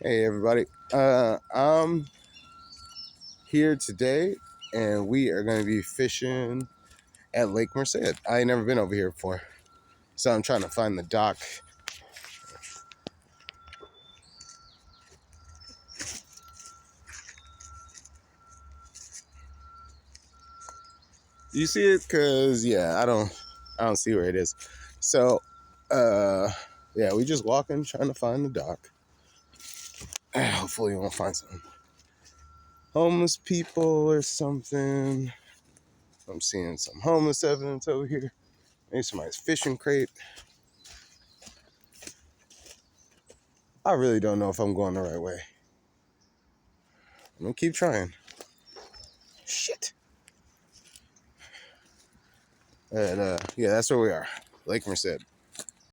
Hey everybody, I'm here today and we are going to be fishing at Lake Merced. I ain't never been over here before, so I'm trying to find the dock. You see it? Cause yeah, I don't see where it is. So, yeah, we just walking, trying to find the dock. Hopefully we won't find some homeless people or something. I'm seeing some homeless evidence over here. Maybe somebody's fishing crate. I really don't know if I'm going the right way. I'm gonna keep trying. Shit. And yeah, that's where we are. Lake Merced.